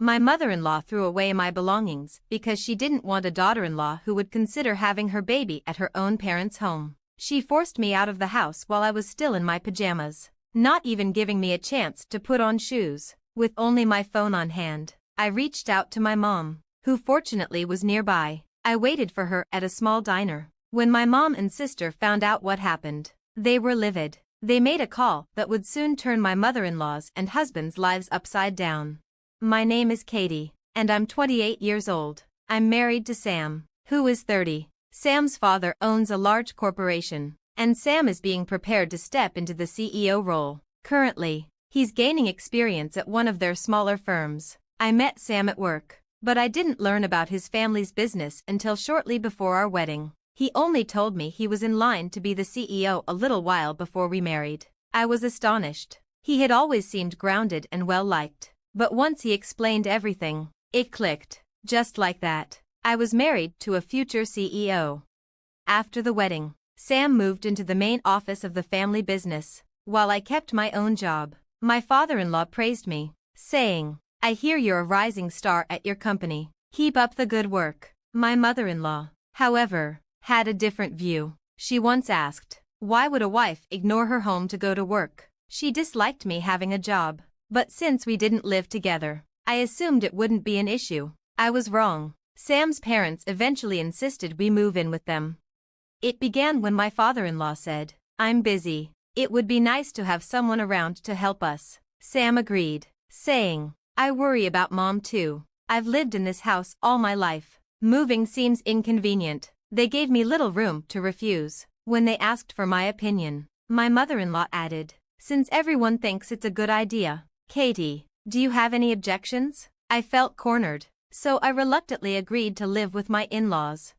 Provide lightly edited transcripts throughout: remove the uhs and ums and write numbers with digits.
My mother-in-law threw away my belongings because she didn't want a daughter-in-law who would consider having her baby at her own parents' home. She forced me out of the house while I was still in my pajamas, not even giving me a chance to put on shoes. With only my phone on hand, I reached out to my mom, who fortunately was nearby. I waited for her at a small diner. When my mom and sister found out what happened, they were livid. They made a call that would soon turn my mother-in-law's and husband's lives upside down. My name is Katie, and I'm 28 years old. I'm married to Sam, who is 30. Sam's father owns a large corporation, and Sam is being prepared to step into the CEO role. Currently, he's gaining experience at one of their smaller firms. I met Sam at work, but I didn't learn about his family's business until shortly before our wedding. He only told me he was in line to be the CEO a little while before we married. I was astonished. He had always seemed grounded and well-liked. But once he explained everything, it clicked. Just like that, I was married to a future CEO. After the wedding, Sam moved into the main office of the family business, while I kept my own job. My father-in-law praised me, saying, "I hear you're a rising star at your company. Keep up the good work." My mother-in-law, however, had a different view. She once asked, why would a wife ignore her home to go to work? She disliked me having a job. But since we didn't live together, I assumed it wouldn't be an issue. I was wrong. Sam's parents eventually insisted we move in with them. It began when my father-in-law said, "I'm busy. It would be nice to have someone around to help us." Sam agreed, saying, "I worry about Mom too. I've lived in this house all my life. Moving seems inconvenient." They gave me little room to refuse. When they asked for my opinion, my mother-in-law added, "Since everyone thinks it's a good idea, Katie, do you have any objections?" I felt cornered, so I reluctantly agreed to live with my in-laws.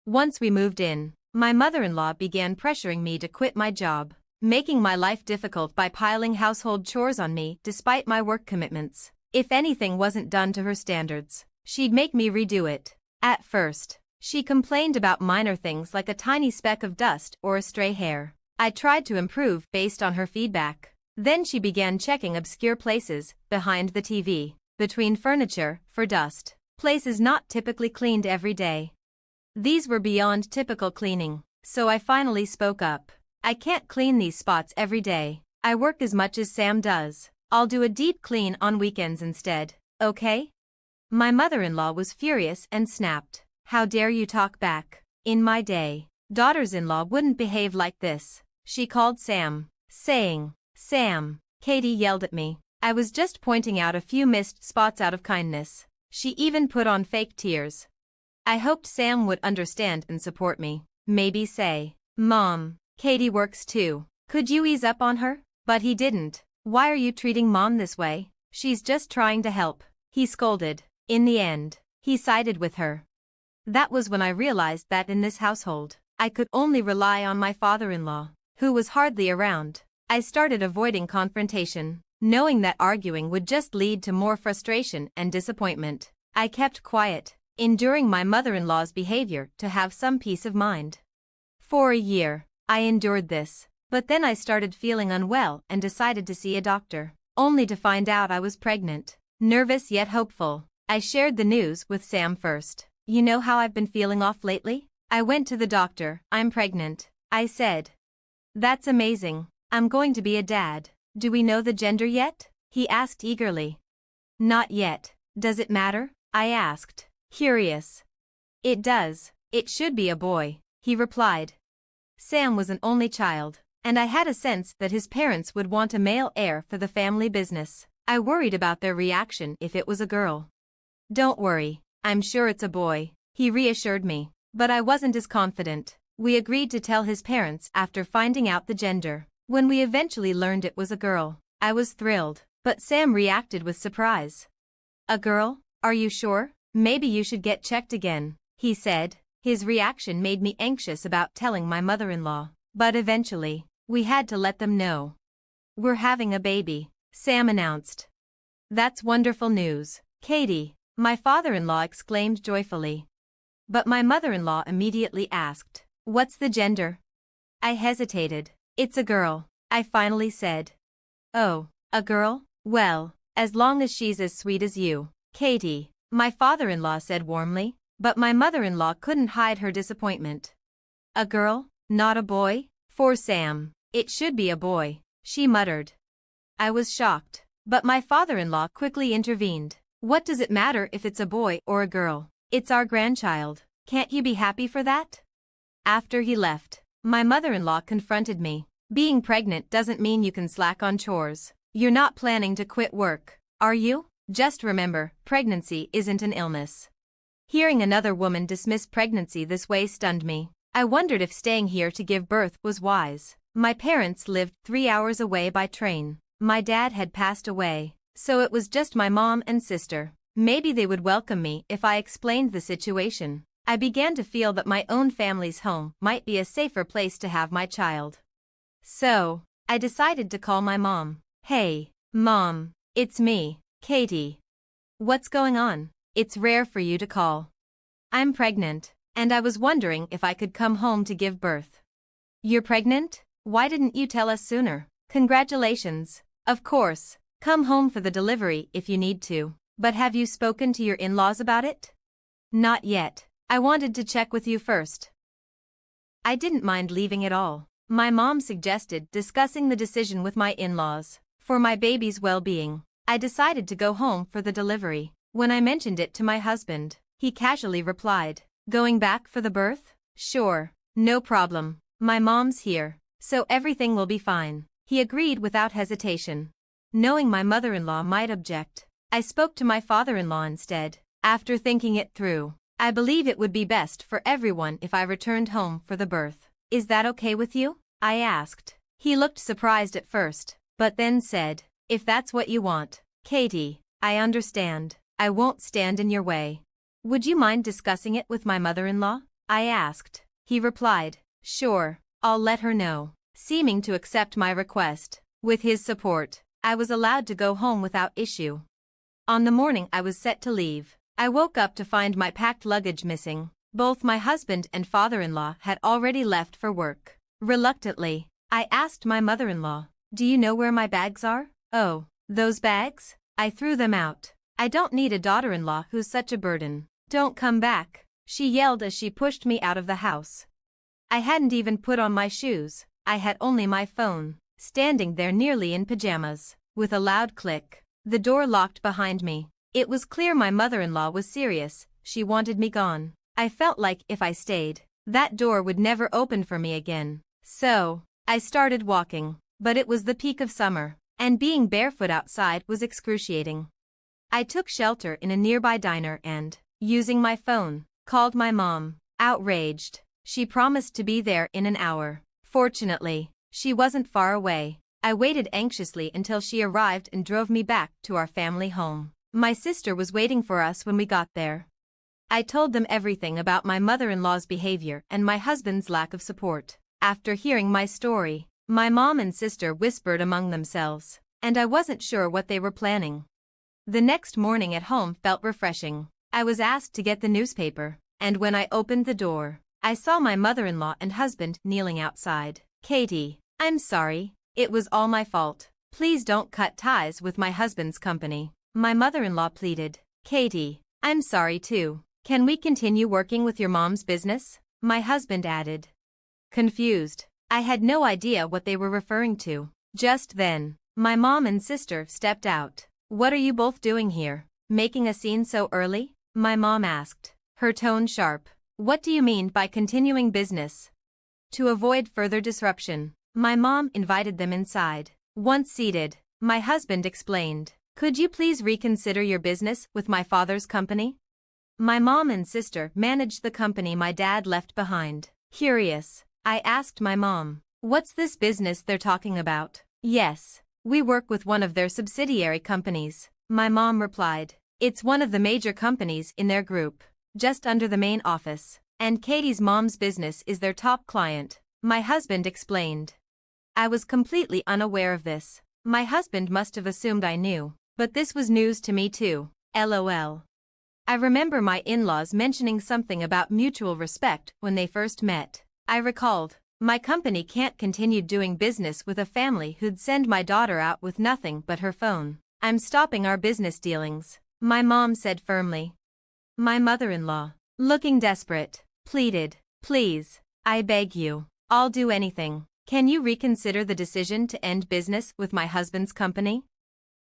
Once we moved in, my mother-in-law began pressuring me to quit my job, making my life difficult by piling household chores on me despite my work commitments. If anything wasn't done to her standards, she'd make me redo it. At first, she complained about minor things like a tiny speck of dust or a stray hair. I tried to improve based on her feedback. Then she began checking obscure places, behind the TV, between furniture, for dust, places not typically cleaned every day. These were beyond typical cleaning, so I finally spoke up. "I can't clean these spots every day. I work as much as Sam does. I'll do a deep clean on weekends instead, okay?" My mother-in-law was furious and snapped, "How dare you talk back? In my day, daughters-in-law wouldn't behave like this." She called Sam, saying, "Sam," Katie yelled at me. I was just pointing out a few missed spots out of kindness. She even put on fake tears. I hoped Sam would understand and support me. Maybe say, "Mom, Katie works too. Could you ease up on her?" But he didn't. "Why are you treating Mom this way? She's just trying to help," he scolded. In the end, he sided with her. That was when I realized that in this household, I could only rely on my father-in-law, who was hardly around. I started avoiding confrontation, knowing that arguing would just lead to more frustration and disappointment. I kept quiet, enduring my mother-in-law's behavior to have some peace of mind. For a year, I endured this, but then I started feeling unwell and decided to see a doctor, only to find out I was pregnant. Nervous yet hopeful, I shared the news with Sam first. "You know how I've been feeling off lately? I went to the doctor. I'm pregnant," I said. "That's amazing. I'm going to be a dad. Do we know the gender yet?" he asked eagerly. "Not yet. Does it matter?" I asked, curious. "It does. It should be a boy," he replied. Sam was an only child, and I had a sense that his parents would want a male heir for the family business. I worried about their reaction if it was a girl. "Don't worry, I'm sure it's a boy," he reassured me. But I wasn't as confident. We agreed to tell his parents after finding out the gender. When we eventually learned it was a girl, I was thrilled, but Sam reacted with surprise. "A girl? Are you sure? Maybe you should get checked again," he said. His reaction made me anxious about telling my mother-in-law, but eventually, we had to let them know. "We're having a baby," Sam announced. "That's wonderful news, Katie," my father-in-law exclaimed joyfully. But my mother-in-law immediately asked, "What's the gender?" I hesitated. "It's a girl," I finally said. "Oh, a girl? Well, as long as she's as sweet as you," Katie, my father-in-law said warmly, but my mother-in-law couldn't hide her disappointment. A girl, not a boy? For Sam, it should be a boy, she muttered. I was shocked, but my father-in-law quickly intervened. What does it matter if it's a boy or a girl? It's our grandchild. Can't you be happy for that? After he left, my mother-in-law confronted me. Being pregnant doesn't mean you can slack on chores. You're not planning to quit work, are you? Just remember, pregnancy isn't an illness. Hearing another woman dismiss pregnancy this way stunned me. I wondered if staying here to give birth was wise. My parents lived 3 hours away by train. My dad had passed away, so it was just my mom and sister. Maybe they would welcome me if I explained the situation. I began to feel that my own family's home might be a safer place to have my child. So, I decided to call my mom. Hey, Mom, it's me, Katie. What's going on? It's rare for you to call. I'm pregnant, and I was wondering if I could come home to give birth. You're pregnant? Why didn't you tell us sooner? Congratulations. Of course, come home for the delivery if you need to. But have you spoken to your in-laws about it? Not yet. I wanted to check with you first. I didn't mind leaving at all. My mom suggested discussing the decision with my in-laws. For my baby's well-being, I decided to go home for the delivery. When I mentioned it to my husband, he casually replied, "Going back for the birth? Sure, no problem. My mom's here, so everything will be fine." He agreed without hesitation. Knowing my mother-in-law might object, I spoke to my father-in-law instead. After thinking it through, I believe it would be best for everyone if I returned home for the birth. Is that okay with you? I asked. He looked surprised at first, but then said, "If that's what you want, Katie, I understand. I won't stand in your way." "Would you mind discussing it with my mother-in-law?" I asked. He replied, "Sure, I'll let her know." Seeming to accept my request, with his support, I was allowed to go home without issue. On the morning I was set to leave, I woke up to find my packed luggage missing. Both my husband and father-in-law had already left for work. Reluctantly, I asked my mother-in-law, "Do you know where my bags are?" "Oh, those bags? I threw them out. I don't need a daughter-in-law who's such a burden." "Don't come back," she yelled as she pushed me out of the house. I hadn't even put on my shoes. I had only my phone, standing there nearly in pajamas. With a loud click, the door locked behind me. It was clear my mother-in-law was serious. She wanted me gone. I felt like if I stayed, that door would never open for me again. So, I started walking, but it was the peak of summer, and being barefoot outside was excruciating. I took shelter in a nearby diner and, using my phone, called my mom. Outraged, she promised to be there in an hour. Fortunately, she wasn't far away. I waited anxiously until she arrived and drove me back to our family home. My sister was waiting for us when we got there. I told them everything about my mother-in-law's behavior and my husband's lack of support. After hearing my story, my mom and sister whispered among themselves, and I wasn't sure what they were planning. The next morning at home felt refreshing. I was asked to get the newspaper, and when I opened the door, I saw my mother-in-law and husband kneeling outside. "Katie, I'm sorry, it was all my fault. Please don't cut ties with my husband's company," my mother-in-law pleaded. "Katie, I'm sorry too. Can we continue working with your mom's business?" my husband added. Confused, I had no idea what they were referring to. Just then, my mom and sister stepped out. "What are you both doing here? Making a scene so early?" my mom asked, her tone sharp. "What do you mean by continuing business?" To avoid further disruption, my mom invited them inside. Once seated, my husband explained, "Could you please reconsider your business with my father's company?" My mom and sister managed the company my dad left behind. Curious, I asked my mom, "What's this business they're talking about?" "Yes, we work with one of their subsidiary companies," my mom replied. "It's one of the major companies in their group, just under the main office, and Katie's mom's business is their top client," my husband explained. I was completely unaware of this. My husband must have assumed I knew, but this was news to me too. LOL. I remember my in-laws mentioning something about mutual respect when they first met. I recalled, "My company can't continue doing business with a family who'd send my daughter out with nothing but her phone. I'm stopping our business dealings." my mom said firmly. My mother-in-law, looking desperate, pleaded, please, I beg you, I'll do anything. Can you reconsider the decision to end business with my husband's company?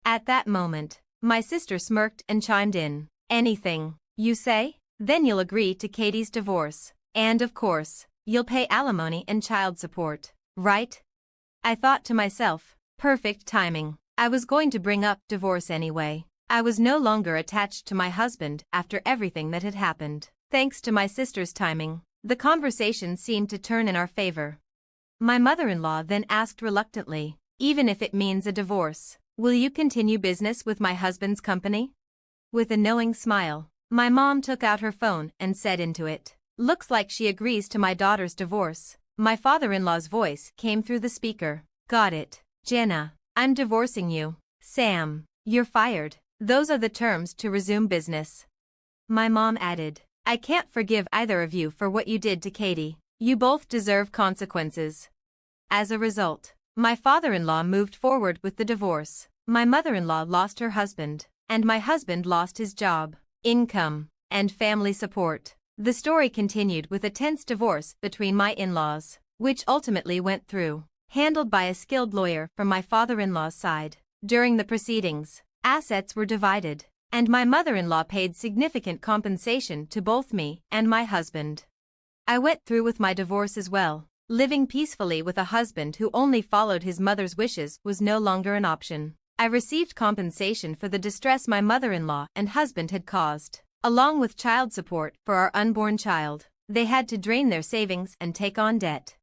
At that moment, my sister smirked and chimed in. Anything, you say? Then you'll agree to Katie's divorce. And of course, you'll pay alimony and child support, right? I thought to myself, perfect timing. I was going to bring up divorce anyway. I was no longer attached to my husband after everything that had happened. Thanks to my sister's timing, the conversation seemed to turn in our favor. My mother-in-law then asked reluctantly, even if it means a divorce, will you continue business with my husband's company? With a knowing smile, my mom took out her phone and said into it, looks like she agrees to my daughter's divorce. My father-in-law's voice came through the speaker. Got it, Jenna, I'm divorcing you. Sam, you're fired. Those are the terms to resume business. My mom added, I can't forgive either of you for what you did to Katie. You both deserve consequences. As a result, my father-in-law moved forward with the divorce. My mother-in-law lost her husband, and my husband lost his job, income, and family support. The story continued with a tense divorce between my in-laws, which ultimately went through, handled by a skilled lawyer from my father-in-law's side. During the proceedings, assets were divided, and my mother-in-law paid significant compensation to both me and my husband. I went through with my divorce as well. Living peacefully with a husband who only followed his mother's wishes was no longer an option. I received compensation for the distress my mother-in-law and husband had caused, along with child support for our unborn child. They had to drain their savings and take on debt.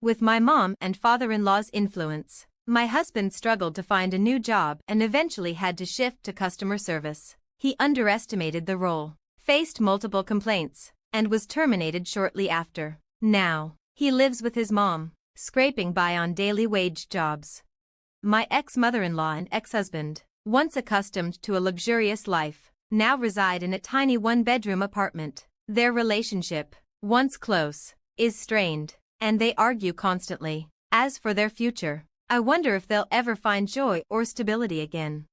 With my mom and father-in-law's influence, my husband struggled to find a new job and eventually had to shift to customer service. He underestimated the role, faced multiple complaints, and was terminated shortly after. Now, he lives with his mom, scraping by on daily wage jobs. My ex-mother-in-law and ex-husband, once accustomed to a luxurious life, now reside in a tiny one-bedroom apartment. Their relationship, once close, is strained, and they argue constantly. As for their future, I wonder if they'll ever find joy or stability again.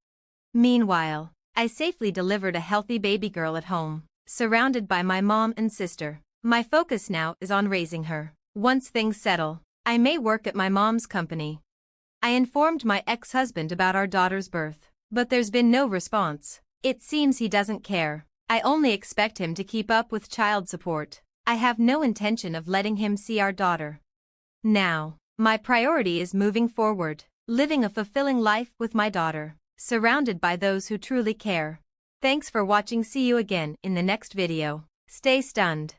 Meanwhile, I safely delivered a healthy baby girl at home, surrounded by my mom and sister. My focus now is on raising her. Once things settle, I may work at my mom's company. I informed my ex-husband about our daughter's birth, but there's been no response. It seems he doesn't care. I only expect him to keep up with child support. I have no intention of letting him see our daughter. Now, my priority is moving forward, living a fulfilling life with my daughter, surrounded by those who truly care. Thanks for watching. See you again in the next video. Stay stunned.